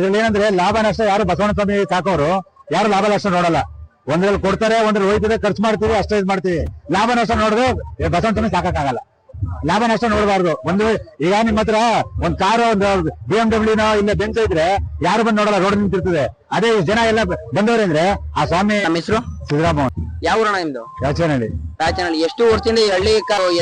ಇದ್ರಲ್ಲಿ ಏನಂದ್ರೆ ಲಾಭ ನಷ್ಟ ಯಾರು ಬಸವಣ್ಣ ಸ್ವಾಮಿ ಸಾಕೋರು ಯಾರು ಲಾಭ ನಷ್ಟ ನೋಡಲ್ಲ. ಒಂದ್ರಲ್ಲಿ ಕೊಡ್ತಾರೆ, ಒಂದ್ರಲ್ಲಿ ಹೋಯ್ತದೆ, ಖರ್ಚು ಮಾಡ್ತೀವಿ, ಅಷ್ಟೇ ಇದು ಮಾಡ್ತೀವಿ. ಲಾಭ ನಷ್ಟ ನೋಡಿದ್ರೆ ಬಸವಣ್ಣ ಸ್ವಾಮಿ ಸಾಕಾಗಲ್ಲ. ಲಾಭ ನಷ್ಟ ನೋಡಬಾರ್ದು. ಒಂದು ಈಗ ನಿಮ್ಮ ಹತ್ರ ಒಂದ್ ಕಾರು, ಒಂದು BMW ಇಲ್ಲ ಬೆಂಚ್ ಇದ್ರೆ ಯಾರು ಬಂದು ನೋಡಲ್ಲ, ರೋಡ್ ನಿಂತಿರ್ತದೆ. ಅದೇ ಜನ ಎಲ್ಲ ಬಂದವ್ರೆ ಅಂದ್ರೆ ಆ ಸ್ವಾಮಿ. ನಮ್ಮ ಹೆಸರು ಸಿದ್ದರಾಮ. ಯಾವ ಊರಣ ನಿಮ್ದು? ರಾಚನಹಳ್ಳಿ. ಎಷ್ಟು ವರ್ಷದಿಂದ ಈ ಹಳ್ಳಿ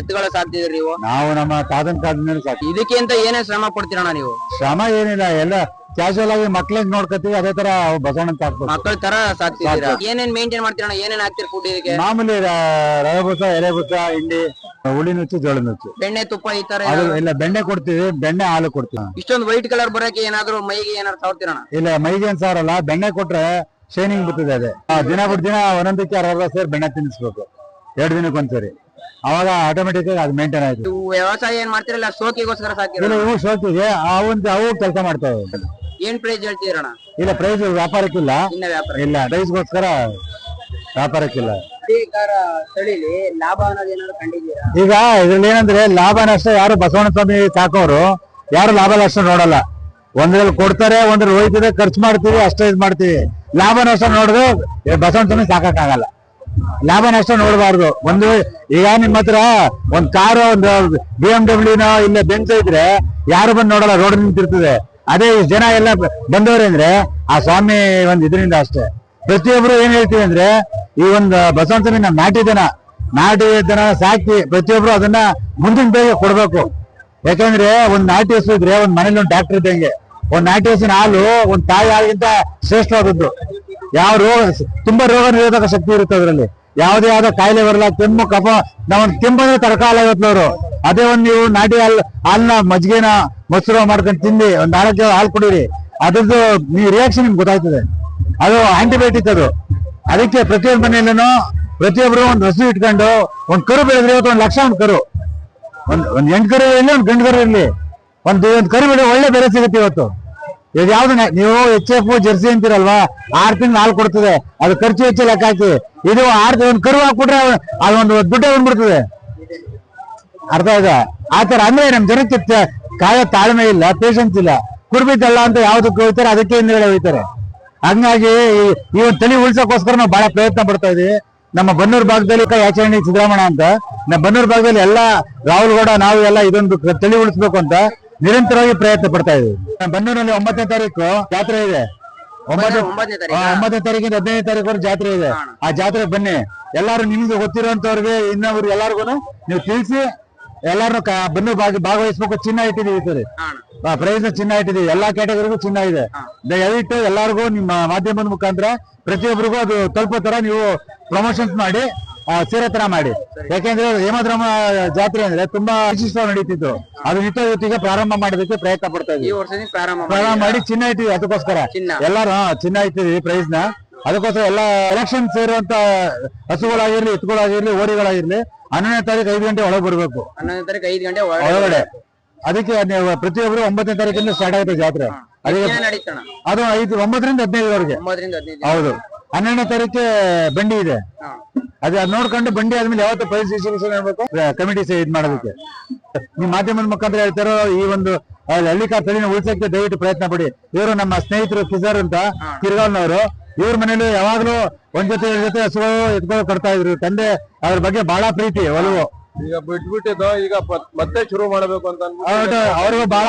ಎತ್ತುಗಳ ಸಾಕ್ತಿದ್ರಿ ನೀವು? ನಾವು ನಮ್ಮ ತಾತನ ಕಾಲದಿಂದ ಸಾಕಿ. ಇದಕ್ಕೆ ಅಂತ ಏನೇ ಶ್ರಮ ಪಡ್ತೀರಣ್ಣ ನೀವು? ಶ್ರಮ ಏನಿಲ್ಲ, ಎಲ್ಲ ಕ್ಯಾಶುವಲ್ ಆಗಿ ಮಕ್ಳಿಗೆ ನೋಡ್ಕೊತೀವಿ. ಅದೇ ತರ ಬಸವಣ್ಣ ಸಾಕ್ಬೇಕು, ಮಕ್ಕಳ ತರ ಸಾಕ್ತಿದ್ದೀರಾ? ಏನೇನ್ ಮೇಂಟೈನ್ ಮಾಡ್ತೀರಣ್ಣ? ಏನೇನ್ ಹಾಕ್ತಿರಿ ಫುಡ್ ಇದಕ್ಕೆ? ಮಾಮೂಲಿ ರವೆ ಬೂಸ, ಎಲೆ ಬೂಸ, ಹಿಂಡಿ, ಹುಳಿ ನುಚ್ಚು, ಜೋಳ ನುಚ್ಚು, ಬೆಣ್ಣೆ, ತುಪ್ಪ ಈ ತರ ಇಲ್ಲ. ಬೆಣ್ಣೆ ಕೊಡ್ತೀವಿ, ಬೆಣ್ಣೆ ಹಾಲು ಕೊಡ್ತೀವಿ. ಇಷ್ಟೊಂದು ವೈಟ್ ಕಲರ್ ಬರಕ್ಕೆ ಏನಾದ್ರು ಮೈಗೆ ಏನಾದ್ರು ಸಾವ್ತಿರಣ್ಣ? ಇಲ್ಲ, ಮೈಗೆ ಏನ್ ಸಾರಲ್ಲ. ಬೆಣ್ಣೆ ಕೊಟ್ರೆ ಶೈನಿಂಗ್ ಬರ್ತದೆ. ಅದೇ ದಿನ ಬಿಟ್ಟು ದಿನ ಒಂದೊಂದಕ್ಕೆ 60 ಸೇರಿ ಬೆಣ್ಣೆ ತಿನ್ನಿಸ್ಬೇಕು, 2 ದಿನಕ್ಕೊಂದ್ಸರಿ. ಅವಾಗ ಆಟೋಮೆಟಿಕ್ ಆಗಿ ಅದು ಮೇಂಟೈನ್ ಆಯ್ತು. ವ್ಯವಸಾಯ ಏನ್ ಮಾಡ್ತಿರಲ್ಲ, ಶೋಕಿಗೋಸ್ಕರ ಸಾಕಿರಲ್ಲ? ಇವು ಶೋಕಿಗೆ ಅವು ಕೆಲಸ ಮಾಡ್ತಾವೆ. ಏನ್ ಪ್ರೈಸ್ ಹೇಳ್ತಿದ್ರಣ್ಣ? ಇಲ್ಲ, ಪ್ರೈಸ್ ವ್ಯಾಪಾರಕ್ಕಿಲ್ಲ. ಇನ್ನ ವ್ಯಾಪಾರ ಇಲ್ಲ, ಪ್ರೈಸ್ಗೋಸ್ಕರ ವ್ಯಾಪಾರಕ್ಕಿಲ್ಲ. ತಳಿಲಿ ಲಾಭ ಅನ್ನೋದು ಏನಾದ್ರು ಕಂಡಿದ್ದೀರಾ? ಈಗ ಇದ್ರಲ್ಲಿ ಏನಂದ್ರೆ ಲಾಭ ನಷ್ಟ ಯಾರು ಬಸವಣ್ಣ ಸ್ವಾಮಿ ಸಾಕೋರು ಯಾರು ಲಾಭ ನಷ್ಟ ನೋಡಲ್ಲ. ಒಂದ್ರಲ್ಲಿ ಕೊಡ್ತಾರೆ, ಒಂದ್ರಲ್ಲಿ ಹೋಯ್ತದೆ, ಖರ್ಚು ಮಾಡ್ತೀವಿ, ಅಷ್ಟೇ ಇದು ಮಾಡ್ತೀವಿ. ಲಾಭ ನಷ್ಟ ನೋಡಿದ್ರೆ ಬಸವಣ್ಣ ಸ್ವಾಮಿ ಸಾಕಾಗಲ್ಲ. ಲಾಭ ನಷ್ಟ ನೋಡಬಾರ್ದು. ಒಂದು ಈಗ ನಿಮ್ಮ ಹತ್ರ ಒಂದ್ ಕಾರು, ಒಂದು BMW ಇಲ್ಲ ಬೆಂಚ್ ಇದ್ರೆ ಯಾರು ಬಂದು ನೋಡಲ್ಲ, ರೋಡ್ ನಿಂತಿರ್ತದೆ. ಅದೇ ಜನ ಎಲ್ಲ ಬಂದವ್ರೆ ಅಂದ್ರೆ ಆ ಸ್ವಾಮಿ ಒಂದ್ ಇದರಿಂದ ಅಷ್ಟೇ. ಪ್ರತಿಯೊಬ್ರು ಏನ್ ಹೇಳ್ತೀವಿ ಅಂದ್ರೆ ಈ ಒಂದು ಬಸವಣ್ಣ ಸ್ವಾಮಿ ನಾವು ನಾಟಿ ದನ ಸಾಕಿ ಪ್ರತಿಯೊಬ್ರು ಅದನ್ನ ಮುಂದಿನ ಬೇಗ ಕೊಡ್ಬೇಕು. ಯಾಕಂದ್ರೆ ಒಂದ್ ನಾಟಿ ಹಸು ಇದ್ರೆ ಒಂದ್ ಮನೇಲಿ ಒಂದು ಡಾಕ್ಟರ್ ಇದ್ದಂಗೆ. ಒಂದ್ ನಾಟಿ ಹಸಿನ ಹಾಲು ಒಂದ್ ತಾಯಿ ಹಾಲಿಗಿಂತ ಶ್ರೇಷ್ಠವಾದದ್ದು. ಯಾವ ತುಂಬಾ ರೋಗ ನಿರೋಧಕ ಶಕ್ತಿ ಇರುತ್ತೆ ಅದ್ರಲ್ಲಿ. ಯಾವುದೇ ಆದ ಕಾಯಿಲೆ ಬರಲ್ಲ. ಕೆಮ್ಮು, ಕಫ, ನಾವೊಂದು ಕೆಮ್ಮಂದ್ರೆ ತಡ್ಕಾಲ ಇವತ್ತವ್ರು. ಅದೇ ಒಂದ್ ನೀವು ನಾಟಿ ಹಾಲ್ನ ಮಜ್ಜಿಗೆನ ಮೊಸರು ಮಾಡ್ಕೊಂಡು ತಿಂದು ಒಂದ್ 4 ಹಾಲು ಕುಡೀರಿ, ಅದ್ರದ್ದು ನೀವು ರಿಯಾಕ್ಷನ್ ನಿಮ್ಗೆ ಗೊತ್ತಾಯ್ತದೆ. ಅದು ಆಂಟಿಬಯೋಟಿಕ್ ಅದು. ಅದಕ್ಕೆ ಪ್ರತಿಯೊಂದು ಮನೆಯಲ್ಲೂ ಪ್ರತಿಯೊಬ್ರು ಒಂದ್ ಹಸು ಇಟ್ಕೊಂಡು ಒಂದ್ ಕರು ಬೆಳೆದ್ರೆ ಇವತ್ತು 1 ಲಕ್ಷ ಒಂದ್ ಕರು, ಒಂದ್ 8 ಕರು ಇರಲಿ, ಒಂದ್ ಗಂಡು ಕರು ಇರ್ಲಿ, ಒಂದ್ ಕರು ಬೆಳೆ ಒಳ್ಳೆ ಬೆಲೆ ಸಿಗುತ್ತೆ ಇವತ್ತು. ಈಗ ಯಾವ್ದು ನೀವು HF ಜರ್ಸಿ ಅಂತೀರಲ್ವಾ, 6 ತಿಂಗಳು ಹಾಲು ಕೊಡ್ತದೆ. ಅದು ಖರ್ಚು ವೆಚ್ಚ ಲೆಕ್ಕ ಹಾಕಿ. ಇದು 6 ಒಂದ್ ಕರು ಹಾಕ್ಬಿಟ್ರೆ ಅದೊಂದು ದುಡ್ಡೇ ಬಂದ್ಬಿಡ್ತದೆ. ಅರ್ಥ ಇದೆ? ಆತರ ಅಂದ್ರೆ ನಮ್ ಜನಕ್ಕೆ ಕಾಯೋ ತಾಳ್ಮೆ ಇಲ್ಲ, ಪೇಷನ್ಸ್ ಇಲ್ಲ. ಕುರ್ಬಿದ್ದಲ್ಲ ಅಂತ ಯಾವ್ದಕ್ಕೆ ಹೋಗ್ತಾರೆ, ಅದಕ್ಕೆ ಹಿಂದ್ಗಡೆ ಹೋಗ್ತಾರೆ. ಹಂಗಾಗಿ ಈ ಒಂದು ತಳಿ ಉಳ್ಸೋಕೋಸ್ಕರ ನಾವು ಬಹಳ ಪ್ರಯತ್ನ ಪಡ್ತಾ ಇದೀವಿ. ನಮ್ಮ ಬನ್ನೂರು ಭಾಗದಲ್ಲಿ ಯಾಚರಣೆ ಸಿದ್ದರಾಮಣ್ಣ ಅಂತ, ನಮ್ಮ ಬನ್ನೂರು ಭಾಗದಲ್ಲಿ ಎಲ್ಲ ರಾಹುಲ್ಗೌಡ, ನಾವು ಎಲ್ಲ ಇದೊಂದು ತಳಿ ಉಳಿಸ್ಬೇಕು ಅಂತ ನಿರಂತರವಾಗಿ ಪ್ರಯತ್ನ ಪಡ್ತಾ ಇದೀವಿ. ಬನ್ನೂರಲ್ಲಿ 9ನೇ ತಾರೀಕು ಜಾತ್ರೆ ಇದೆ. 9ನೇ ತಾರೀಕಿಂದ 15ನೇ ತಾರೀಕು ಜಾತ್ರೆ ಇದೆ. ಆ ಜಾತ್ರೆಗೆ ಬನ್ನಿ. ಎಲ್ಲಾರು ನಿಮ್ಗೆ ಗೊತ್ತಿರುವಂತವ್ರಿಗೆ, ಇನ್ನೊಬ್ರು ಎಲ್ಲಾರ್ಗು ನೀವು ತಿಳಿಸಿ ಎಲ್ಲಾರು ಬನ್ನೂರು ಭಾಗವಹಿಸ್ಬೇಕು. ಚಿನ್ನ ಇಟ್ಟಿದೀವಿ ಸರಿ, ಪ್ರೈಸ್ ಚಿನ್ನ ಇಟ್ಟಿದೀವಿ. ಎಲ್ಲಾ ಕ್ಯಾಟಗರಿಗೂ ಚಿನ್ನ ಇದೆ. ದಯವಿಟ್ಟು ಎಲ್ಲಾರ್ಗು ನಿಮ್ಮ ಮಾಧ್ಯಮದ ಮುಖಾಂತರ ಪ್ರತಿಯೊಬ್ಬರಿಗೂ ಅದು ತಲುಪೋ ತರ ನೀವು ಪ್ರಮೋಷನ್ಸ್ ಮಾಡಿ, ಸೇರೋ ತರ ಮಾಡಿ. ಯಾಕೆಂದ್ರೆ ಹೇಮದ್ರಮ ಜಾತ್ರೆ ಅಂದ್ರೆ ತುಂಬಾ ವಿಶಿಷ್ಟವಾಗಿ ನಡೀತಿತ್ತು. ಅದು ನಿತ್ಯವತ್ತಿಗೆ ಪ್ರಾರಂಭ ಮಾಡೋದಕ್ಕೆ ಪ್ರಯತ್ನ ಪಡ್ತಾ ಇದ್ದೀವಿ. ಪ್ರಾರಂಭ ಮಾಡಿ ಚಿನ್ನ ಇಟ್ಟಿವಿ. ಅದಕ್ಕೋಸ್ಕರ ಎಲ್ಲಾರು ಚಿನ್ನ ಇಟ್ಟಿದೀವಿ ಪ್ರೈಸ್ ನ. ಅದಕ್ಕೋಸ್ಕರ ಎಲ್ಲ ಎಲೆಕ್ಷನ್ ಸೇರುವಂತ ಹಸುಗಳಾಗಿರ್ಲಿ, ಎತ್ತುಗಳಾಗಿರ್ಲಿ, ಓರಿಗಳಾಗಿರ್ಲಿ 11ನೇ ತಾರೀಕು 5 ಗಂಟೆ ಒಳಗೆ ಬರ್ಬೇಕು. 11ನೇ ತಾರೀಕು 5 ಗಂಟೆ ಒಳಗಡೆ. ಅದಕ್ಕೆ ಪ್ರತಿಯೊಬ್ಬರು 9ನೇ ತಾರೀಕಿಂದ ಸ್ಟಾರ್ಟ್ ಆಗುತ್ತೆ ಜಾತ್ರೆ. ಅದು 9ರಿಂದ 15ವರೆಗೆ. ಹೌದು. 12ನೇ ತಾರೀಕು ಬಂಡಿ ಇದೆ. ಅದ್ ನೋಡ್ಕೊಂಡು ಬಂಡಿ ಆದ್ಮೇಲೆ ಯಾವತ್ತು ಪ್ರೈಸ್ ಡಿಸ್ಟ್ರಿಬ್ಯೂಷನ್ ಮಾಡ್ಬೇಕು, ಕಮಿಟಿ ಇದ್ ಮಾಡೋದಕ್ಕೆ. ನಿಮ್ ಮಾಧ್ಯಮದ ಮುಖಾಂತರ ಹೇಳ್ತಾರೋ ಈ ಒಂದು ಹಳ್ಳಿಕಾರ್ ತಳಿನ ಉಳಿಸಕ್ಕೆ ದಯವಿಟ್ಟು ಪ್ರಯತ್ನ ಪಡಿ. ಇವರು ನಮ್ಮ ಸ್ನೇಹಿತರು ಕಿಸರ್ ಅಂತ ಕಿರ್ಗಾವ್ನವರು. ಇವ್ರ ಮನೇಲಿ ಯಾವಾಗ್ಲೂ ಒಂದ್ ಜೊತೆ 2 ಜೊತೆ ಹಸುಗಳು ಎತ್ಕೊಂಡು ಕಟ್ತಾ ಇದ್ರು. ತಂದೆ ಅದ್ರ ಬಗ್ಗೆ ಬಹಳ ಪ್ರೀತಿ, ಒಲವು. ಈಗ ಬಿಟ್ಬಿಟ್ಟಿದ್ದು, ಈಗ ಮತ್ತೆ ಶುರು ಮಾಡಬೇಕು ಅಂತ ಅವ್ರಿಗೂ ಬಹಳ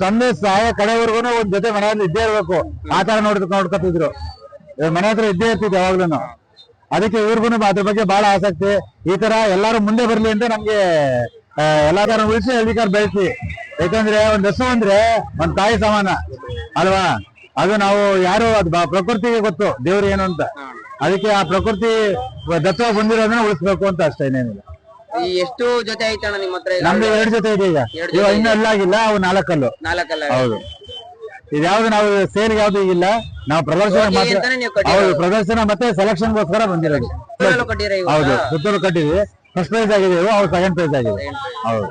ತಂದೆ ಸಹಾಯ ಕಡೆವರೆಗೂ ಒಂದ್ ಜೊತೆ ಮನೆಯಲ್ಲಿ ಇದ್ದೇ ಇರ್ಬೇಕು. ಆತರ ನೋಡ್ಕೊತಿದ್ರು. ಮನೆ ಹತ್ರ ಇದ್ದೇ ಇರ್ತಿದ್ರು ಯಾವಾಗ್ಲೂ. ಅದಕ್ಕೆ ಇವ್ರಿಗೂ ಅದ್ರ ಬಗ್ಗೆ ಬಹಳ ಆಸಕ್ತಿ. ಈ ತರ ಎಲ್ಲಾರು ಮುಂದೆ ಬರ್ಲಿ ಅಂತ ನಮ್ಗೆ ಎಲ್ಲಾ ತರ ಉಳಿಸಿ ಹಳ್ಳಿಕಾರ್ ಬೆಳೆಸಿ. ಯಾಕಂದ್ರೆ ಒಂದ್ ಹಸು ಅಂದ್ರೆ ಒಂದ್ ತಾಯಿ ಸಮಾನ ಅಲ್ವಾ. ಅದು ನಾವು ಯಾರು ಅದು ಪ್ರಕೃತಿಗೆ ಗೊತ್ತು ದೇವ್ರು ಏನು ಅಂತ. ಅದಕ್ಕೆ ಆ ಪ್ರಕೃತಿ ದತ್ತ ಬಂದಿರೋದನ್ನ ಉಳಿಸ್ಬೇಕು ಅಂತ ಅಷ್ಟೇ, ಏನೇನಿಲ್ಲ. ಎಷ್ಟು ಜೊತೆ ಐತಣ್ಣ ನಿಮ್ಮ ಹತ್ರ? ನಮ್ದು 2 ಜೊತೆ ಇದೆ. ಈಗ ಇನ್ನೂ ಅಲ್ಲಾಗಿಲ್ಲ, ಅವು 4 ಕಲ್ಲು. ಹೌದು. ಇದ್ಯಾವ್ದು ನಾವು ಸೇಲ್ ಯಾವ್ದು ಈಗಿಲ್ಲ. ನಾವು ಪ್ರದರ್ಶನ ಮಾತ್ರ. ಹೌದು, ಪ್ರದರ್ಶನ ಮತ್ತೆ ಸೆಲೆಕ್ಷನ್ಗೋಸ್ಕರ ಬಂದಿರೋದು. ಹೌದು, ಸುತ್ತಲೂ ಕಟ್ಟಿದ್ವಿ. ಫಸ್ಟ್ ಪ್ರೈಸ್ ಆಗಿದೆ, ಅವು 2nd ಪ್ರೈಸ್ ಆಗಿದೆ. ಹೌದು.